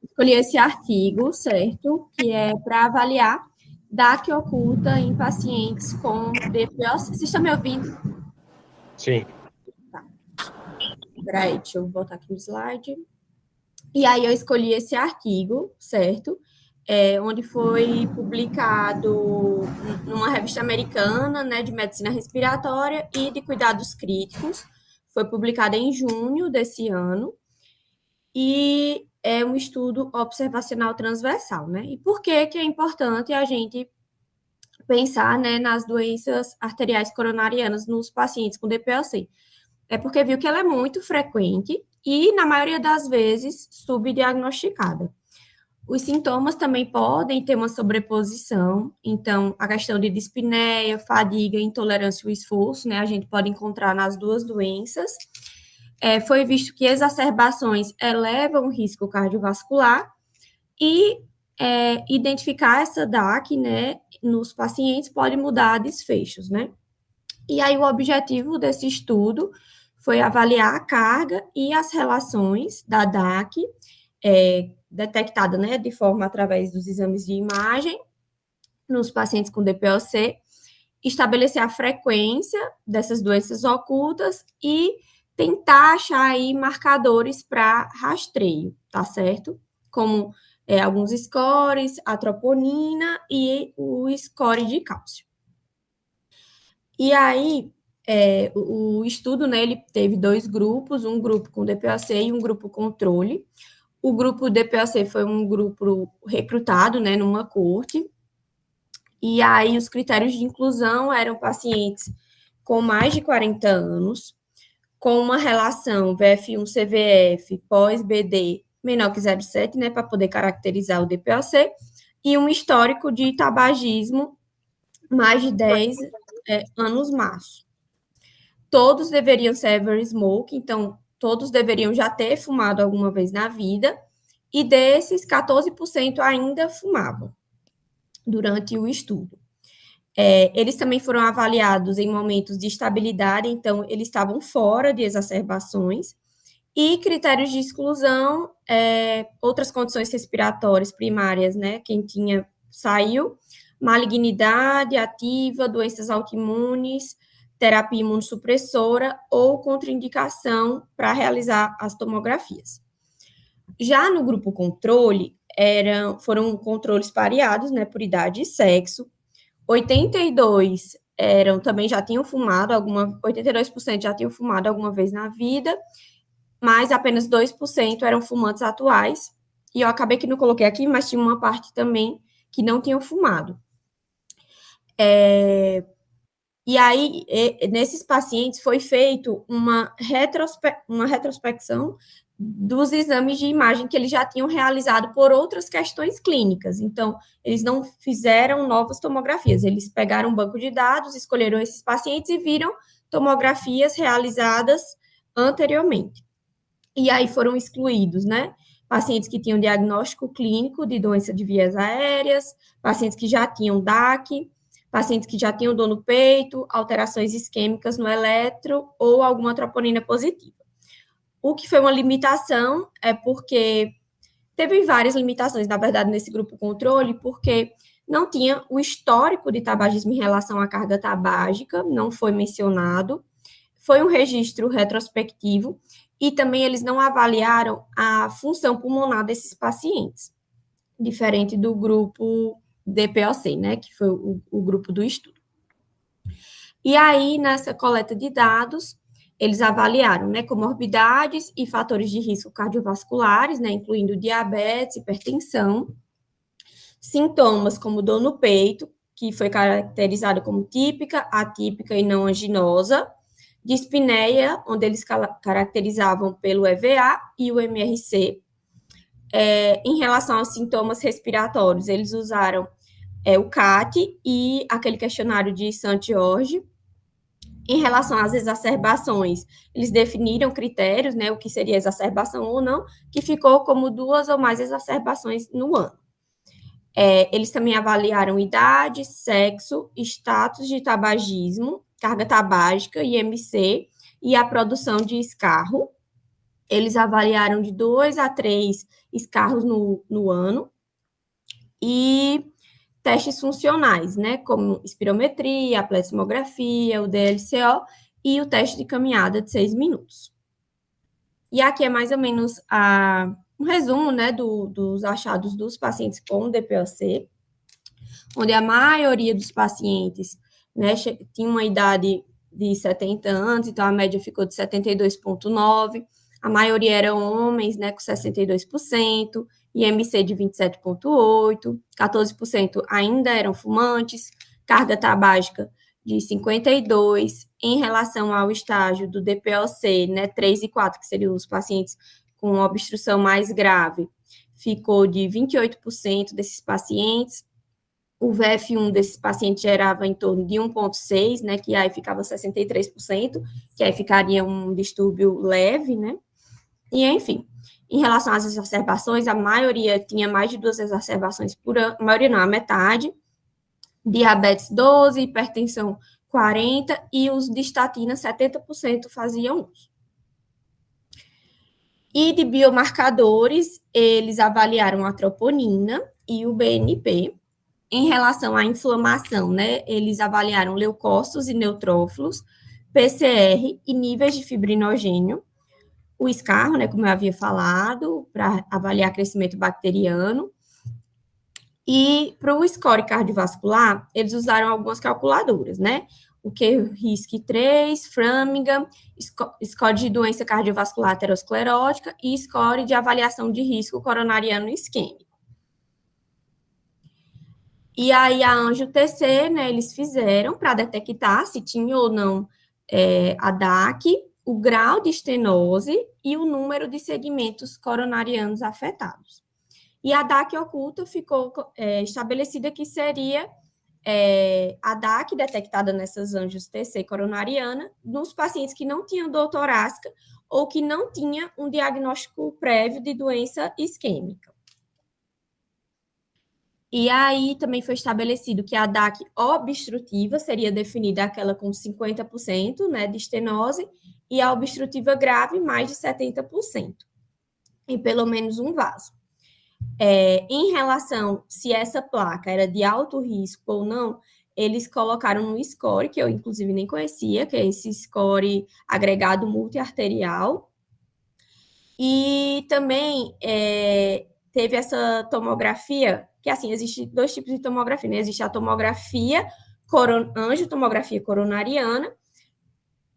escolhi esse artigo, certo? Que é para avaliar DAC oculta em pacientes com DPOC. Vocês estão me ouvindo? Sim. Tá. Peraí, deixa eu botar aqui o slide. E aí eu escolhi esse artigo, certo? Onde foi publicado numa revista americana, né, de medicina respiratória e de cuidados críticos. Foi publicado em junho desse ano. E é um estudo observacional transversal, né? E por que que é importante a gente pensar, né, nas doenças arteriais coronarianas nos pacientes com DPOC? É porque viu que ela é muito frequente e, na maioria das vezes, subdiagnosticada. Os sintomas também podem ter uma sobreposição, então, a questão de dispneia, fadiga, intolerância ao esforço, né, a gente pode encontrar nas duas doenças. Foi visto que exacerbações elevam o risco cardiovascular e identificar essa DAC, né, nos pacientes pode mudar desfechos, né? E aí o objetivo desse estudo foi avaliar a carga e as relações da DAC, detectada, né, de forma através dos exames de imagem nos pacientes com DPOC, estabelecer a frequência dessas doenças ocultas e tentar achar aí marcadores para rastreio, tá certo? Como alguns scores, a troponina e o score de cálcio. E aí, o estudo, né, ele teve dois grupos, um grupo com DPOC e um grupo controle. O grupo DPOC foi um grupo recrutado, né, numa corte, e aí os critérios de inclusão eram pacientes com mais de 40 anos, com uma relação VF1-CVF pós-BD menor que 0,7, né, para poder caracterizar o DPOC, e um histórico de tabagismo mais de 10 anos março. Todos deveriam ser ever smoke, então todos deveriam já ter fumado alguma vez na vida, e desses, 14% ainda fumavam durante o estudo. Eles também foram avaliados em momentos de estabilidade, então eles estavam fora de exacerbações, e critérios de exclusão, outras condições respiratórias primárias, né? Quem tinha saiu, malignidade ativa, doenças autoimunes, terapia imunossupressora ou contraindicação para realizar as tomografias. Já no grupo controle, foram controles pareados, né, por idade e sexo. 82 também já tinham fumado 82% já tinham fumado alguma vez na vida, mas apenas 2% eram fumantes atuais. E eu acabei que não coloquei aqui, mas tinha uma parte também que não tinham fumado. E aí, nesses pacientes, foi feito uma retrospecção dos exames de imagem que eles já tinham realizado por outras questões clínicas. Então, eles não fizeram novas tomografias, eles pegaram um banco de dados, escolheram esses pacientes e viram tomografias realizadas anteriormente. E aí foram excluídos, né? Pacientes que tinham diagnóstico clínico de doença de vias aéreas, pacientes que já tinham DAC, pacientes que já tinham dor no peito, alterações isquêmicas no eletro ou alguma troponina positiva. O que foi uma limitação é porque teve várias limitações, na verdade, nesse grupo controle, porque não tinha o histórico de tabagismo em relação à carga tabágica, não foi mencionado, foi um registro retrospectivo, e também eles não avaliaram a função pulmonar desses pacientes, diferente do grupo DPOC, né, que foi o grupo do estudo. E aí, nessa coleta de dados, eles avaliaram, né, comorbidades e fatores de risco cardiovasculares, né, incluindo diabetes, hipertensão, sintomas como dor no peito, que foi caracterizado como típica, atípica e não anginosa, dispneia, onde eles caracterizavam pelo EVA e o MRC. Em relação aos sintomas respiratórios, eles usaram o CAT e aquele questionário de St. Em relação às exacerbações, eles definiram critérios, né, o que seria exacerbação ou não, que ficou como 2 ou mais exacerbações no ano. Eles também avaliaram idade, sexo, status de tabagismo, carga tabágica, IMC, e a produção de escarro. Eles avaliaram de 2 a 3 escarros no ano e testes funcionais, né, como espirometria, a plethysmografia, o DLCO e o teste de caminhada de 6 minutos. E aqui é mais ou menos um resumo, né, dos achados dos pacientes com DPOC, onde a maioria dos pacientes, né, tinha uma idade de 70 anos, então a média ficou de 72,9%, a maioria eram homens, né, com 62%, IMC de 27,8%, 14% ainda eram fumantes, carga tabágica de 52%, em relação ao estágio do DPOC, né, 3 e 4, que seriam os pacientes com obstrução mais grave, ficou de 28% desses pacientes, o VF1 desses pacientes gerava em torno de 1,6, né, que aí ficava 63%, que aí ficaria um distúrbio leve, né, e enfim. Em relação às exacerbações, a maioria tinha mais de 2 exacerbações por ano, a maioria não, a metade, diabetes 12, hipertensão 40 e os de estatina 70% faziam uso. E de biomarcadores, eles avaliaram a troponina e o BNP. Em relação à inflamação, né, eles avaliaram leucócitos e neutrófilos, PCR e níveis de fibrinogênio, o escarro, né, como eu havia falado, para avaliar crescimento bacteriano, e para o score cardiovascular, eles usaram algumas calculadoras, né, o Q-RISC-3, Framingham, score de doença cardiovascular aterosclerótica e score de avaliação de risco coronariano isquêmico. E aí a Anjo-TC, né, eles fizeram para detectar se tinha ou não a DAC, o grau de estenose e o número de segmentos coronarianos afetados. E a DAC oculta ficou estabelecida que seria a DAC detectada nessas Anjos-TC coronariana nos pacientes que não tinham dor torácica ou que não tinha um diagnóstico prévio de doença isquêmica. E aí também foi estabelecido que a DAC obstrutiva seria definida aquela com 50%, né, de estenose, e a obstrutiva grave mais de 70%, em pelo menos um vaso. Em relação se essa placa era de alto risco ou não, eles colocaram no score, que eu inclusive nem conhecia, que é esse score agregado multiarterial, e também teve essa tomografia, que assim, existe 2 tipos de tomografia, né? Existe a tomografia angiotomografia coronariana,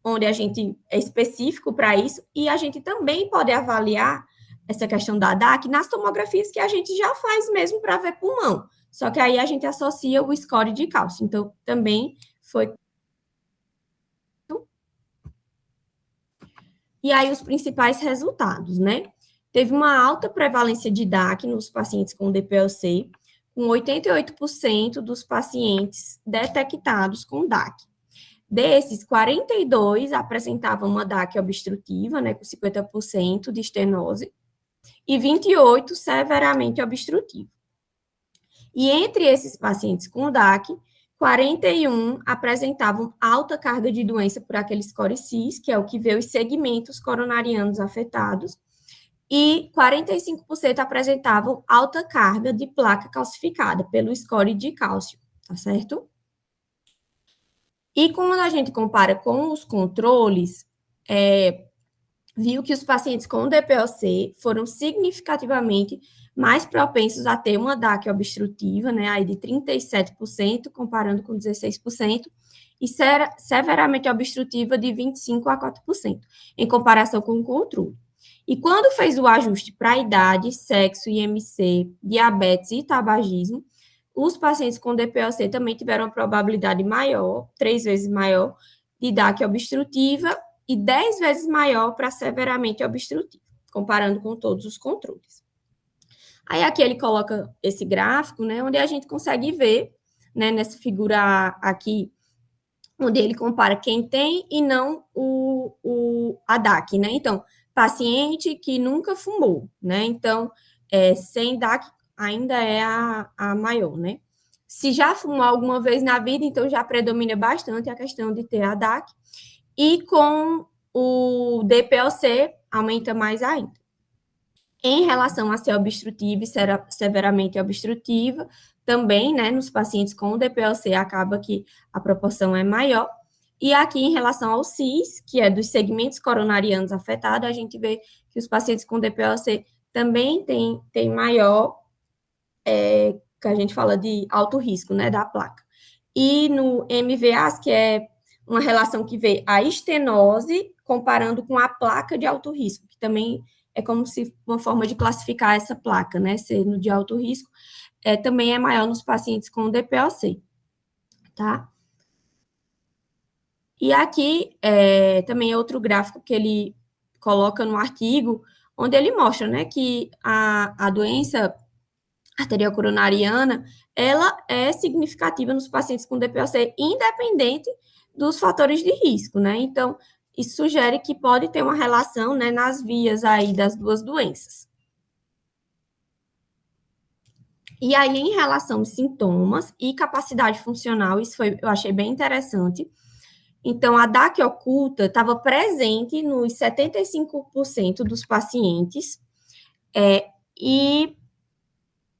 onde a gente é específico para isso, e a gente também pode avaliar essa questão da DAC nas tomografias que a gente já faz mesmo para ver pulmão. Só que aí a gente associa o score de cálcio. Então, também foi. E aí, os principais resultados, né? Teve uma alta prevalência de DAC nos pacientes com DPLC, com 88% dos pacientes detectados com DAC. Desses, 42 apresentavam uma DAC obstrutiva, né, com 50% de estenose, e 28 severamente obstrutivo. E entre esses pacientes com DAC, 41 apresentavam alta carga de doença por aquele score CIS, que é o que vê os segmentos coronarianos afetados, e 45% apresentavam alta carga de placa calcificada pelo score de cálcio, tá certo? E quando a gente compara com os controles, viu que os pacientes com DPOC foram significativamente mais propensos a ter uma DAC obstrutiva, né, aí de 37%, comparando com 16%, e severamente obstrutiva de 25% a 4%, em comparação com o controle. E quando fez o ajuste para idade, sexo, IMC, diabetes e tabagismo, os pacientes com DPOC também tiveram uma probabilidade maior, 3 vezes maior, de DAC obstrutiva e 10 vezes maior para severamente obstrutivo, comparando com todos os controles. Aí aqui ele coloca esse gráfico, né, onde a gente consegue ver, né, nessa figura aqui, onde ele compara quem tem e não a DAC, né? Então, paciente que nunca fumou, né? Então, sem DAC ainda é a maior, né? Se já fumou alguma vez na vida, então já predomina bastante a questão de ter a DAC. E com o DPOC aumenta mais ainda. Em relação a ser obstrutiva e severamente obstrutiva, também, né, nos pacientes com DPOC, acaba que a proporção é maior. E aqui, em relação ao CIS, que é dos segmentos coronarianos afetados, a gente vê que os pacientes com DPOC também têm maior, que a gente fala de alto risco, né, da placa. E no MVAs, que é uma relação que vê a estenose comparando com a placa de alto risco, que também é como se uma forma de classificar essa placa, né, sendo de alto risco, também é maior nos pacientes com DPOC, tá? E aqui também é outro gráfico que ele coloca no artigo, onde ele mostra, né, que a doença arterial coronariana, ela é significativa nos pacientes com DPOC, independente dos fatores de risco, né? Então, isso sugere que pode ter uma relação, né, nas vias aí das duas doenças. E aí, em relação aos sintomas e capacidade funcional, isso eu achei bem interessante. Então, a DAC oculta estava presente nos 75% dos pacientes, e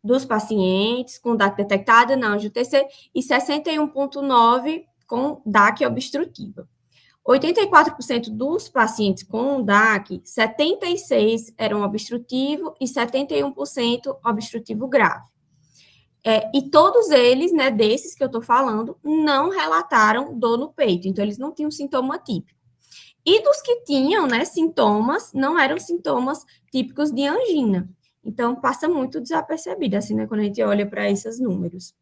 dos pacientes com DAC detectada na angiotensina e 61,9% com DAC obstrutiva. 84% dos pacientes com DAC, 76% eram obstrutivo e 71% obstrutivo grave. E todos eles, né, desses que eu estou falando, não relataram dor no peito, então eles não tinham sintoma típico. E dos que tinham, né, sintomas, não eram sintomas típicos de angina. Então, passa muito desapercebido, assim, né, quando a gente olha para esses números.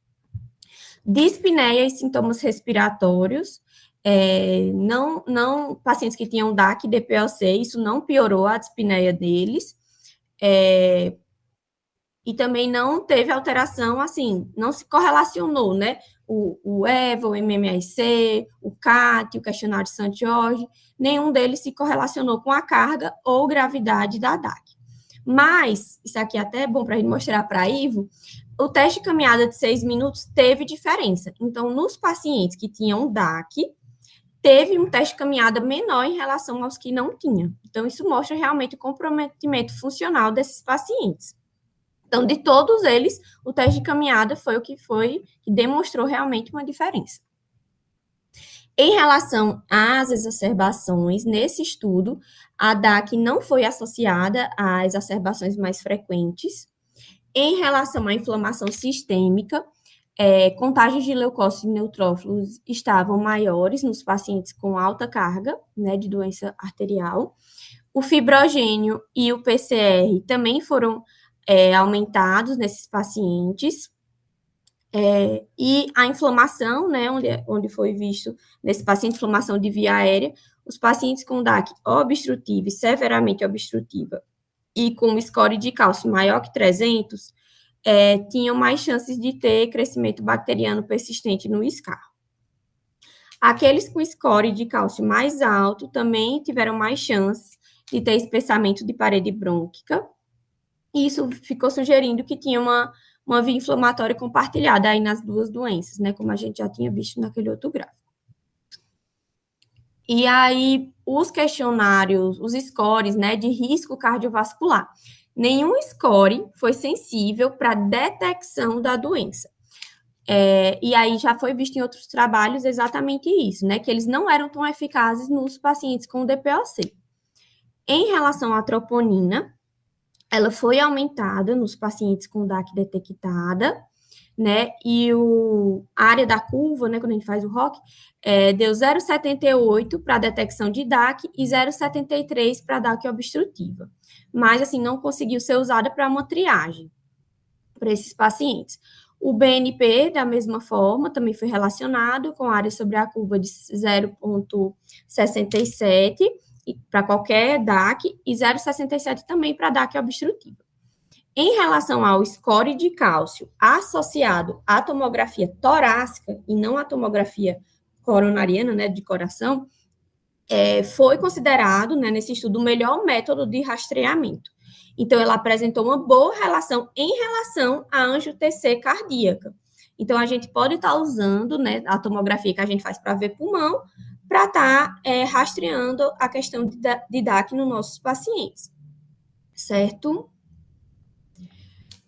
Dispneia e sintomas respiratórios, pacientes que tinham DAC e DPOC, isso não piorou a dispneia deles, e também não teve alteração, assim, não se correlacionou, né, o EVA, o MMIC, o CAT, o questionário de St. George, nenhum deles se correlacionou com a carga ou gravidade da DAC. Mas, isso aqui é até bom para a gente mostrar para a Ivo, o teste de caminhada de 6 minutos teve diferença. Então, nos pacientes que tinham DAC, teve um teste de caminhada menor em relação aos que não tinham. Então, isso mostra realmente o comprometimento funcional desses pacientes. Então, de todos eles, o teste de caminhada foi o que demonstrou realmente uma diferença. Em relação às exacerbações, nesse estudo, a DAC não foi associada a exacerbações mais frequentes. Em relação à inflamação sistêmica, contágios de leucócitos e neutrófilos estavam maiores nos pacientes com alta carga, né, de doença arterial. O fibrogênio e o PCR também foram aumentados nesses pacientes. E a inflamação, né, onde foi visto nesse paciente inflamação de via aérea, os pacientes com DAC obstrutiva e severamente obstrutiva e com score de cálcio maior que 300, tinham mais chances de ter crescimento bacteriano persistente no SCAR. Aqueles com score de cálcio mais alto também tiveram mais chances de ter espessamento de parede brônquica, e isso ficou sugerindo que tinha uma via inflamatória compartilhada aí nas duas doenças, né, como a gente já tinha visto naquele outro gráfico. E aí, os questionários, os scores, né, de risco cardiovascular. Nenhum score foi sensível para detecção da doença. E aí já foi visto em outros trabalhos exatamente isso, né, que eles não eram tão eficazes nos pacientes com DPOC. Em relação à troponina, ela foi aumentada nos pacientes com DAC detectada, né, e a área da curva, né, quando a gente faz o ROC, deu 0,78 para detecção de DAC e 0,73 para DAC obstrutiva. Mas, assim, não conseguiu ser usada para uma triagem para esses pacientes. O BNP, da mesma forma, também foi relacionado com a área sobre a curva de 0,67 para qualquer DAC e 0,67 também para DAC obstrutiva. Em relação ao score de cálcio associado à tomografia torácica e não à tomografia coronariana, né, de coração, foi considerado, né, nesse estudo, o melhor método de rastreamento. Então, ela apresentou uma boa relação em relação à angio-TC cardíaca. Então, a gente pode estar usando, né, a tomografia que a gente faz para ver pulmão para estar rastreando a questão de DAC nos nossos pacientes, certo?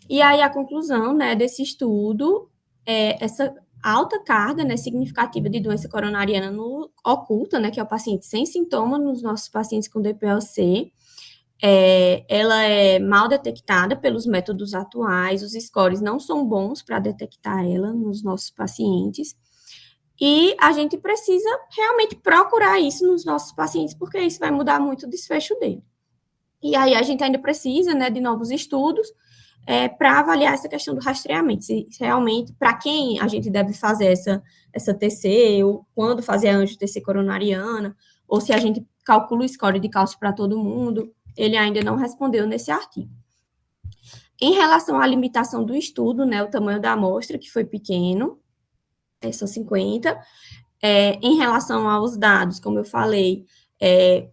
E aí a conclusão, né, desse estudo é essa alta carga, né, significativa de doença coronariana oculta, né, que é o paciente sem sintoma nos nossos pacientes com DPLC. Ela é mal detectada pelos métodos atuais, os scores não são bons para detectar ela nos nossos pacientes, e a gente precisa realmente procurar isso nos nossos pacientes, porque isso vai mudar muito o desfecho dele. E aí a gente ainda precisa, né, de novos estudos para avaliar essa questão do rastreamento, se realmente, para quem a gente deve fazer essa TC, ou quando fazer a angio-TC coronariana, ou se a gente calcula o score de cálcio para todo mundo, ele ainda não respondeu nesse artigo. Em relação à limitação do estudo, né, o tamanho da amostra, que foi pequeno, são 50, em relação aos dados, como eu falei,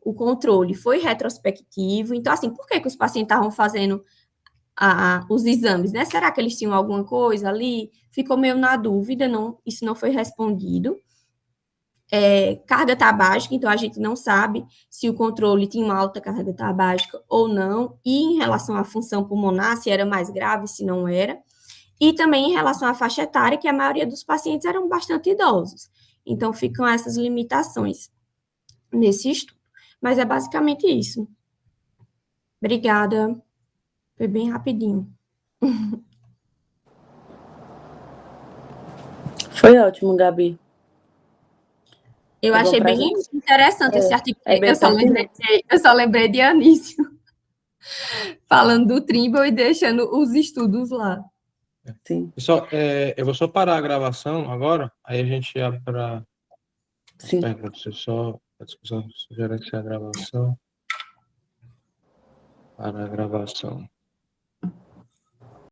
o controle foi retrospectivo, então, assim, por que os pacientes estavam fazendo os exames, né? Será que eles tinham alguma coisa ali? Ficou meio na dúvida, isso não foi respondido. Carga tabágica, então a gente não sabe se o controle tinha uma alta carga tabágica ou não, e em relação à função pulmonar, se era mais grave, se não era, e também em relação à faixa etária, que a maioria dos pacientes eram bastante idosos. Então, ficam essas limitações nesse estudo. Mas é basicamente isso. Obrigada. Foi bem rapidinho. Foi ótimo, Gabi. Eu achei bem interessante esse artigo. Eu só lembrei de Anísio falando do Trimble e deixando os estudos lá. Sim. Eu vou só parar a gravação agora, aí a gente abre para as perguntas. Só a discussão, gerenciar a gravação. Para a gravação.